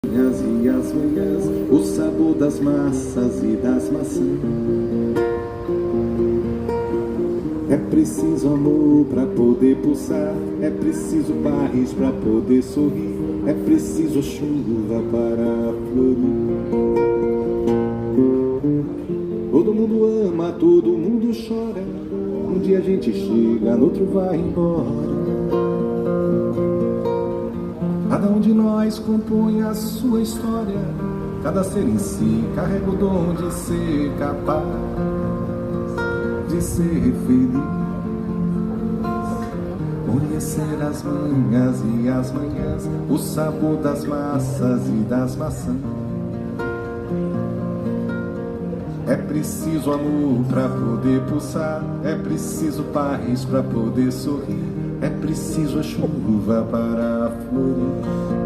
E as manhãs, o sabor das massas e das maçãs. É preciso amor pra poder pulsar, é preciso paz pra poder sorrir, é preciso chuva para florir. Todo mundo ama, todo mundo chora, um dia a gente chega, no outro vai embora. Cada um de nós compõe a sua história, cada ser em si carrega o dom de ser capaz de ser feliz. Conhecer as manhãs e as manhãs, o sabor das massas e das maçãs. É preciso amor pra poder pulsar, é preciso paz pra poder sorrir, é preciso a chuva para florir.